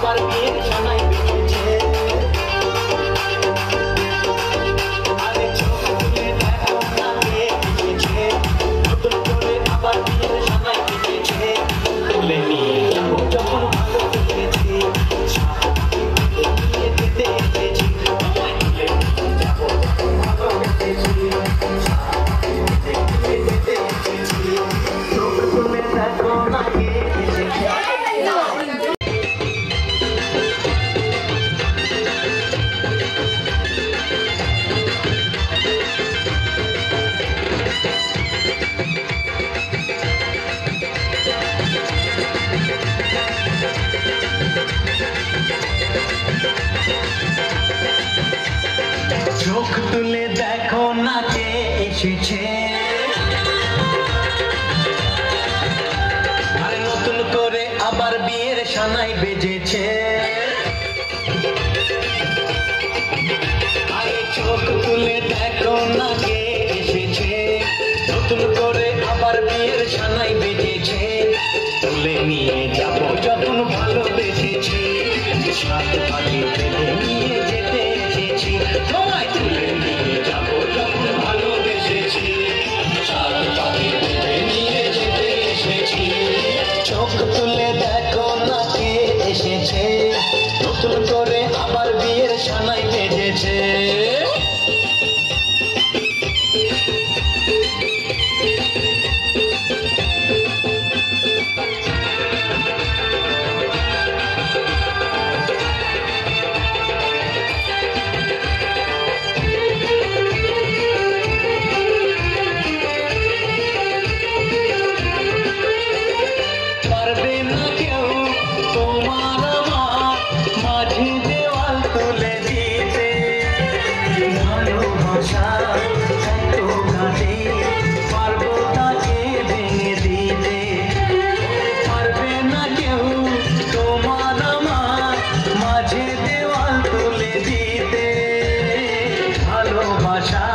আবার বিয়ের সানাই বেজেছে। আরে চোখ তুলে দেখো না কে এসেছে, নতুন করে আবার বিয়ের সানাই বেজেছে। তুলে নিয়ে যাবো যখন ভালোবেসেছি, নিয়ে যেতে এসেছি। তোমায় তুলে নিয়ে যাবো যখন ভালোবেসেছি, যেতে এসেছি। চোখ তুলে দেখো না কে এসেছে। চোখ তুলে দেখো না কে এসেছে, আর নতুন করে আবার বিয়ের সানাই বেজেছে। আরে চোখ তুলে দেখো না কে এসেছে, নতুন করে আবার বিয়ের সানাই বেজেছে। তুলে নিয়ে যাবো যখন ভালোবেসেছি, সাত পাখি ফেলে নিয়ে যেতে এসেছি। তোমায় তুলে নিয়ে যাবো যখন ভালোবেসেছি, সাত পাখি ফেলে নিয়ে যেতে এসেছি। চোখ তুলে দেখো না কে এসেছে, নতুন করে আবার বিয়ের সানাই বেজেছে। পারবে না কেউ তোমার আমার মাঝে দেওয়াল তুলে দিতে, ভালোবাসা এত ঘাটে পারবো তাকে ভেঙে দিতে। পারবে না কেউ তোমার আমার মাঝে দেওয়াল তুলে দিতে, ভালোবাসা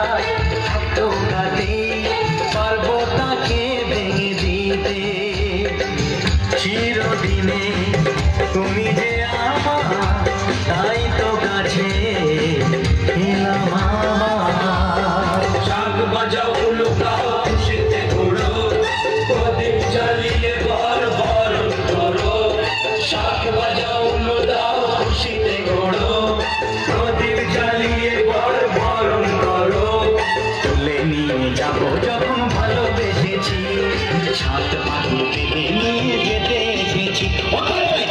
এত ঘাটে পারবো তাকে ভেঙে দিতে। চিরদিনে তুমি যে আমার, তাই তো কাছে এলাম আমার। শাক বাজাও লুকাও খুশিতে ঘোরো, প্রদীপ জ্বালিয়ে বর বরণ করো। শাক বাজাও লুকাও খুশিতে ঘোরো, প্রদীপ জ্বালিয়ে বর বরণ করো। তুলে নিয়ে যাবো যখন ভালোবেসেছি, সাত পাখি পেলে নিয়ে যেতে এসেছি।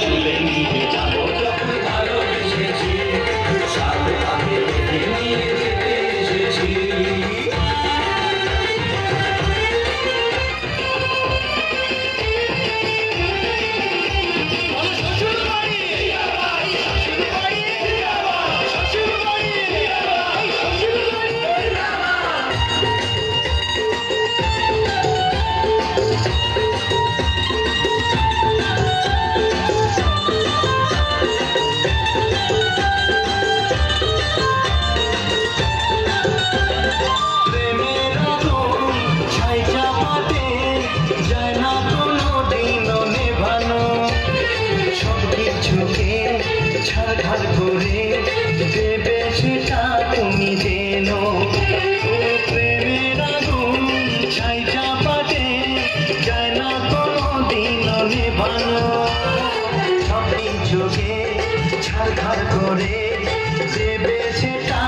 তুলে নিয়ে যাবো যখন ভালোবেসেছি, সাত পাখি পেলে নিয়ে যেতে এসেছি। ছাড় করে দেবে সেটা তুমি জেনো, প্রেমের আগুন ছাই চাপাতে যায় না কোনোদিনও নেভানো। সব কিছুকে ছাড় করে দেবে সেটা।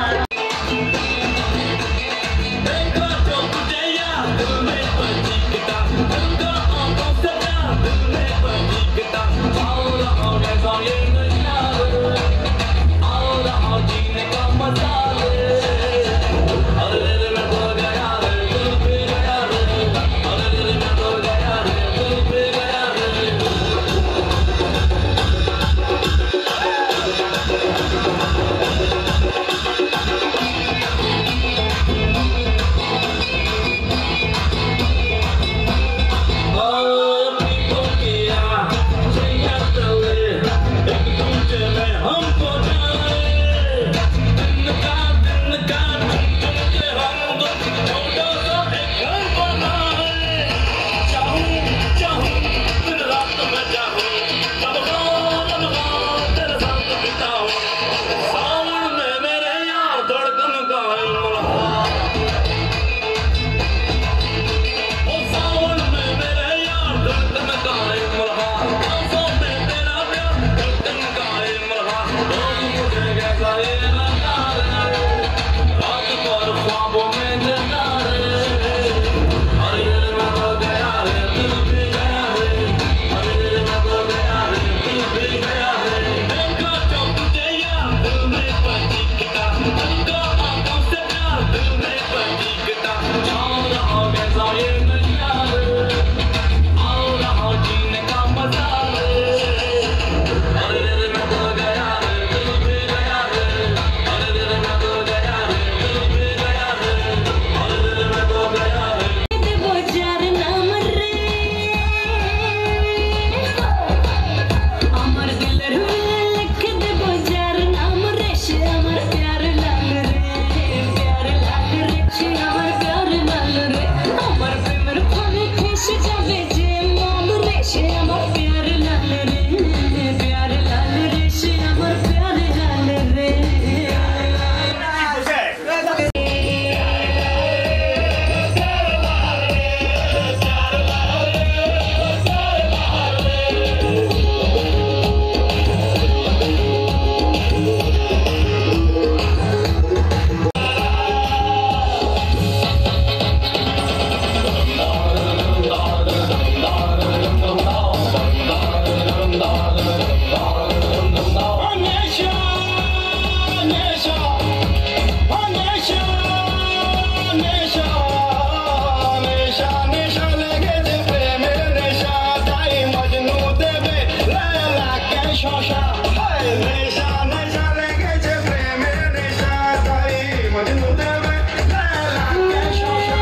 শশা হায় নেশা নেশা লেগেছে প্রেমের নেশা তাই মজনু দেবে লালাকে শশা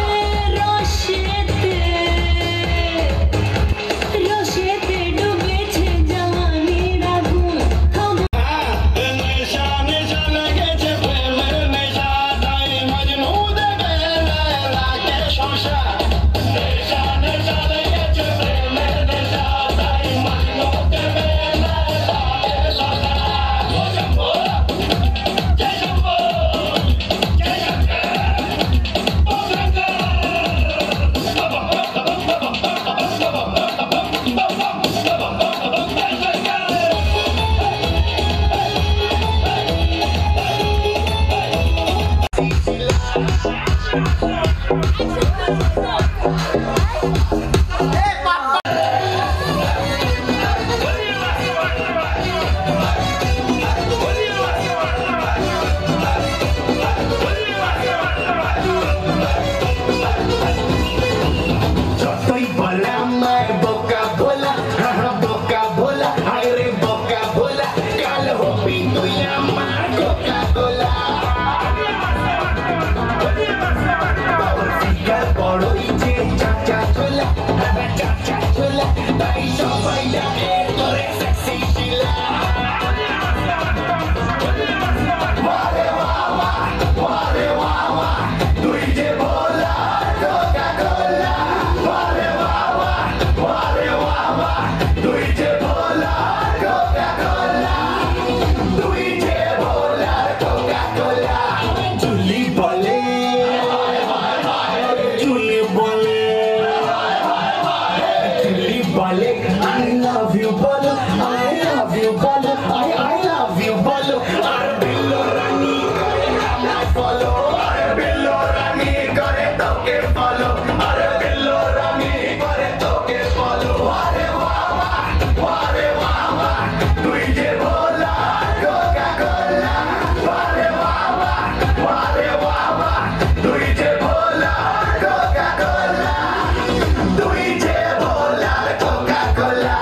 রসেতে ডুবেছে জওয়ানির আগুন নেশা নেশা লেগেছে প্রেমের নেশা তাই মজনু দেবে লালাকে শশা নেশা নেশা লেগেছে প্রেমের নেশা তাই মজনু দেবে লালাকে শশা জয় শম্ভো জয় যতই বলে আমার বোকা ভোলা বোকা ভোলা হায় রে বোকা ভোলা কাল হবি তুই আমার কোকা কোলা বড়ই যে চাচা ছোলা চাচা ছোলা তাই সবাই ডাকে তোরে সেক্সি শিলা ওরে বাবা তুই যে ভোলা কোকা কোলা ওরে বাবা তুই যে ভোলা কোকা কোলা তুই যে ভোলা কোকা কোলা চুলি বলে চুলি বলে চুলি বলে I love you বলো I love you বলো I love you বলো আর বিল্লো রানী করে আমায় ফলো আর বিল্লো রানী করে তোকে ফলো আর বিল্লো রানী করে তোকে ফলো আরে বাবা তুই যে ভোলা কোকা কোলা আরে বাবা তুই যে ভোলা কোকা কোলা তুই যে ভোলা Coca Cola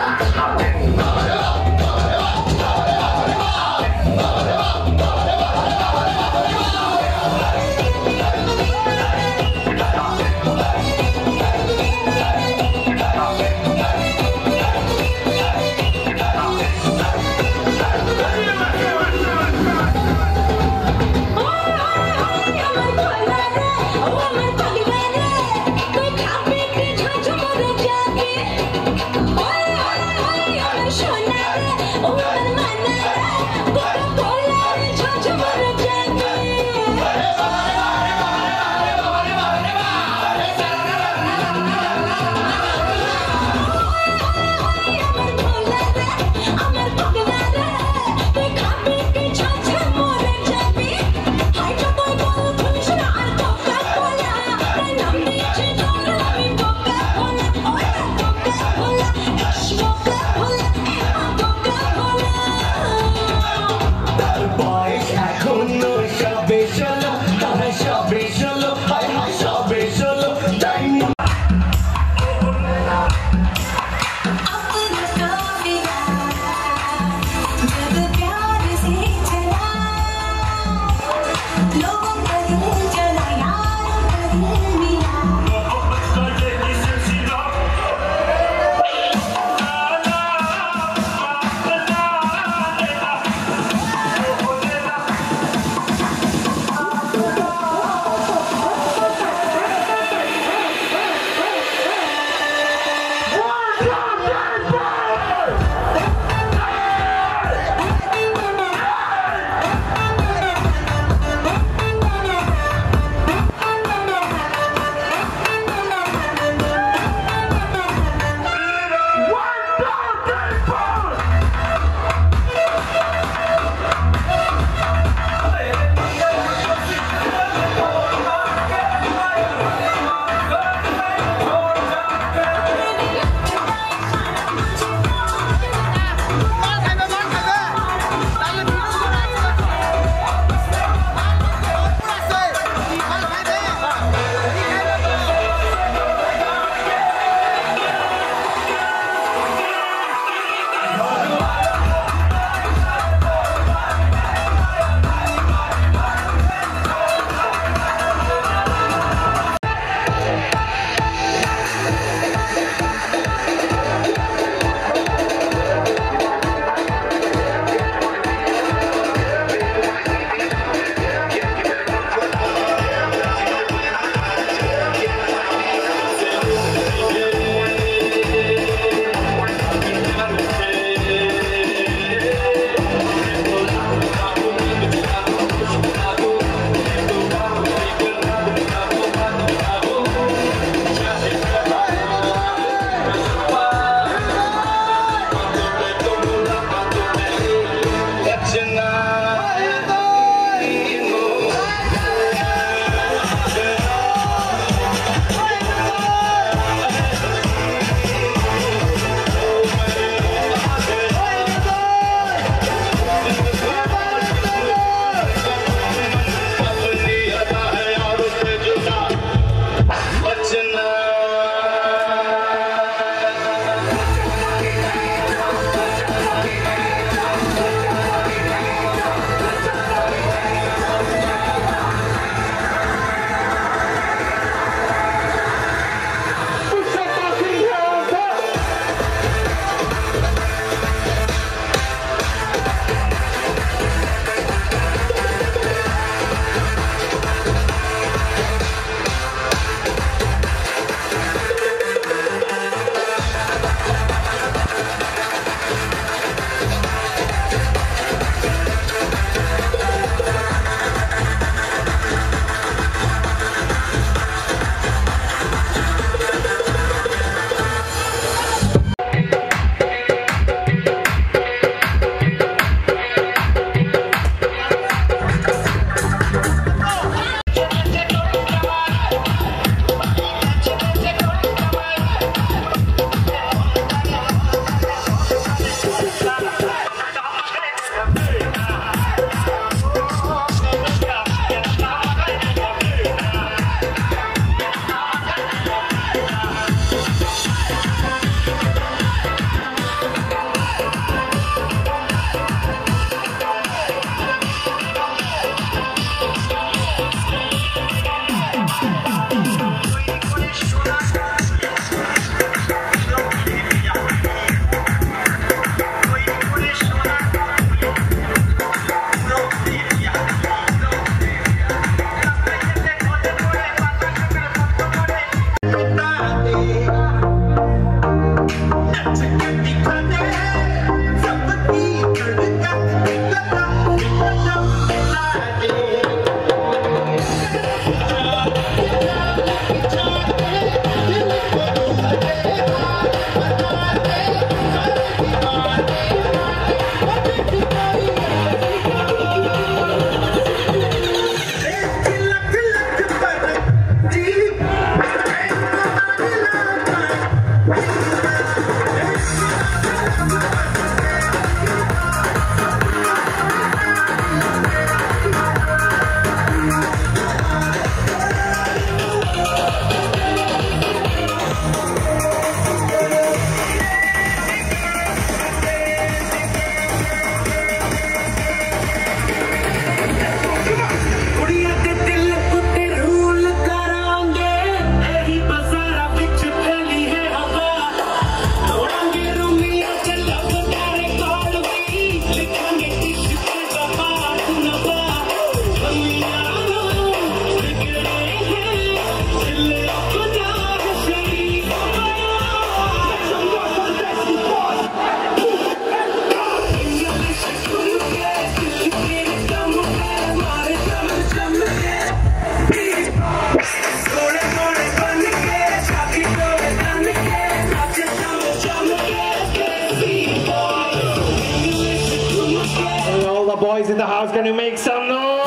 the boys in the house, can you make some noise?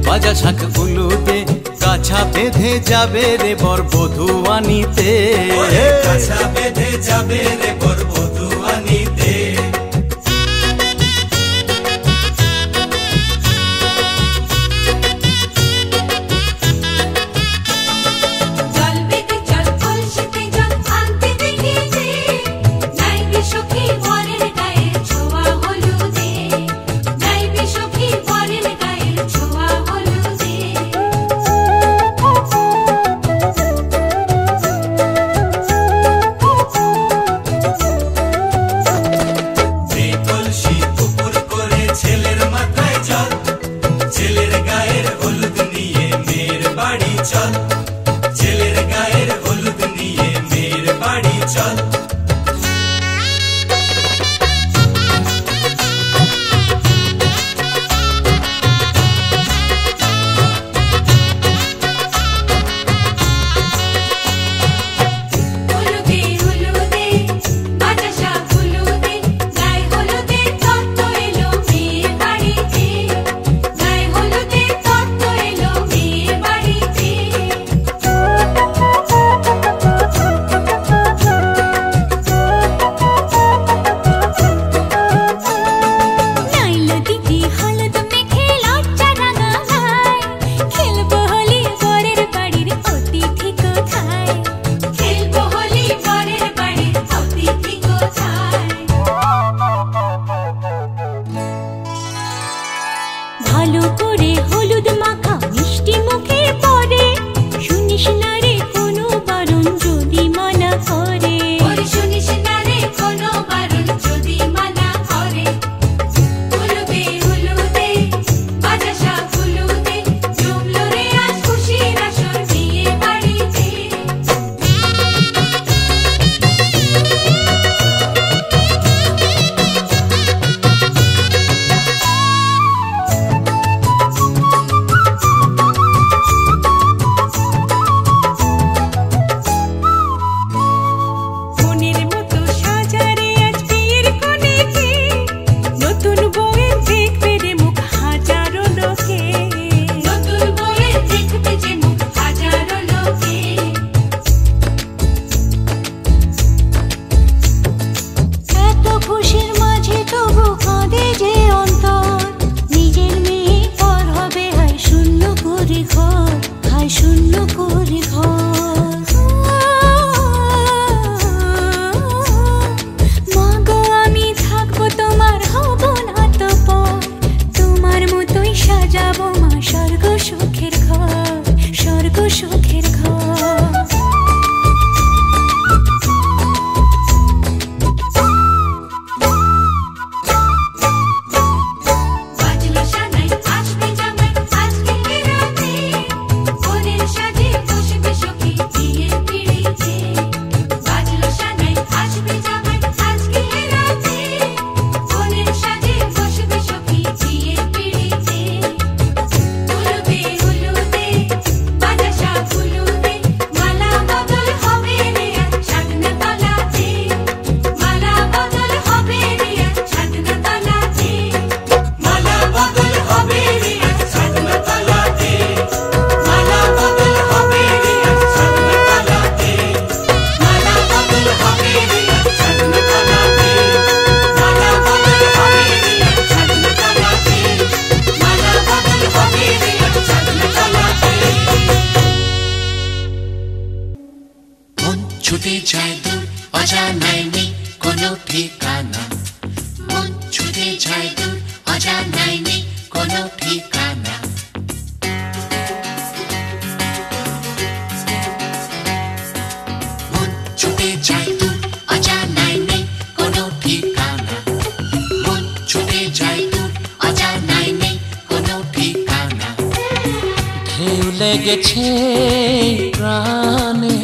বাজা শাঁখ উলুদে কাছা বেঁধে যাবে রে বর বধূ আনিতে, কাছা বেঁধে যাবে রে বর বধূ আনিতে। ছুটে যায় দূর অজানায় নেই কোনো ঠিকানা মন ছুটে যায় দূর অজানায় নেই কোনো ঠিকানা মন ছুটে যায় দূর অজানায় নেই কোনো ঠিকানা মন ছুটে যায় দূর অজানায় নেই কোনো ঠিকানা ঢেউ লেগেছে প্রাণে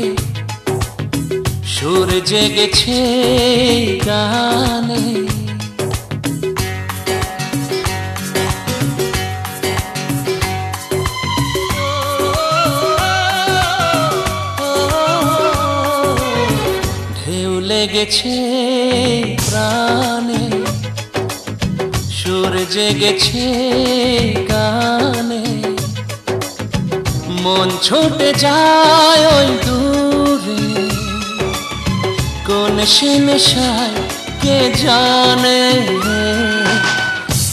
সুর জেগেছে গানে ঢেউ লেগেছে প্রাণে সুর জেগেছে গানে মন ছুটে যায় ওই দূরে কোন সে নেশায় কে জানে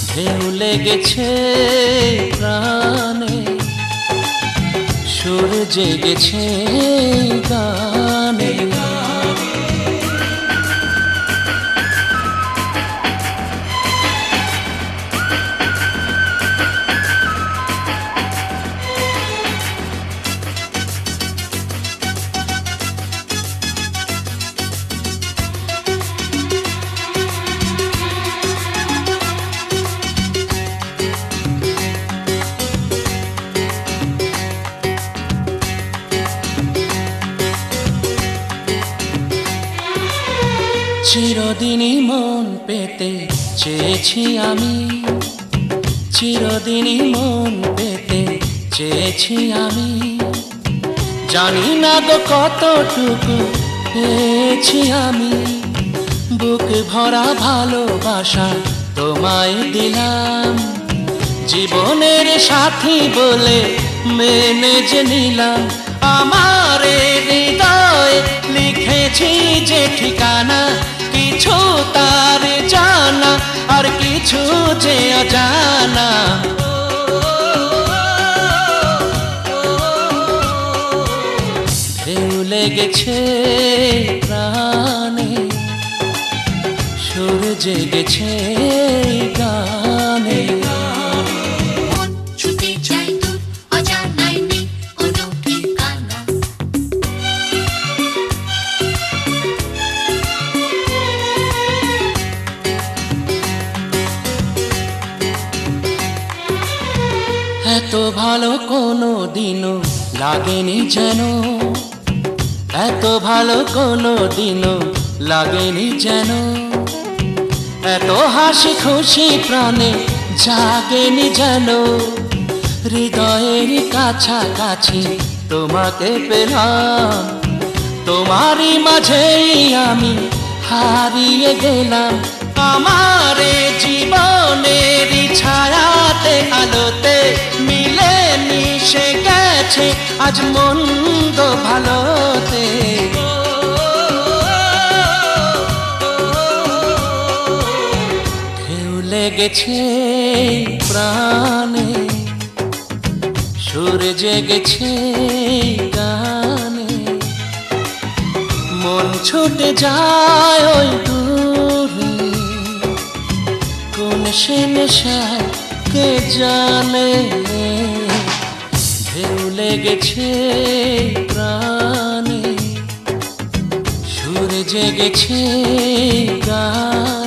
ঢেউ লেগেছে প্রাণে সুর জেগেছে গানে চিরদিনই মন পেতে চেয়েছি আমি চিরদিনই মন পেতে চেয়েছি আমি জানি না গো কতটুকু পেয়েছি আমি বুক ভরা ভালোবাসা তোমায় দিলাম জীবনের সাথী বলে মেনে যে নিলাম আমার হৃদয়ে লিখেছি যে ঠিকানা কিছু তার জানা আর কিছু যে অজানা ঢেউ লেগেছে প্রাণে সুর জেগেছে গানে মন ছুটে যায় দূর অজানায় নেই কোনো ঠিকানা এত ভালো কোনো দিনও লাগেনি যেন এত ভালো কোনো দিনও লাগেনি যেন এত হাসি খুশি প্রাণে জাগেনি যেন হৃদয়ের কাছাকাছি তোমাকে পেলাম তোমারই মাঝেই আমি হারিয়ে গেলাম আমার জীবনের ছায়াতে আলোতে মিলে মিশে গেছে আজ মন্দ ভালোতে ঢেউ লেগেছে প্রাণে সুর জেগেছে গানে মন ছুটে যায় ওই দূরে কোন সে নেশায় কে জানে ঢেউ লেগেছে প্রাণে সুর জেগেছে গানে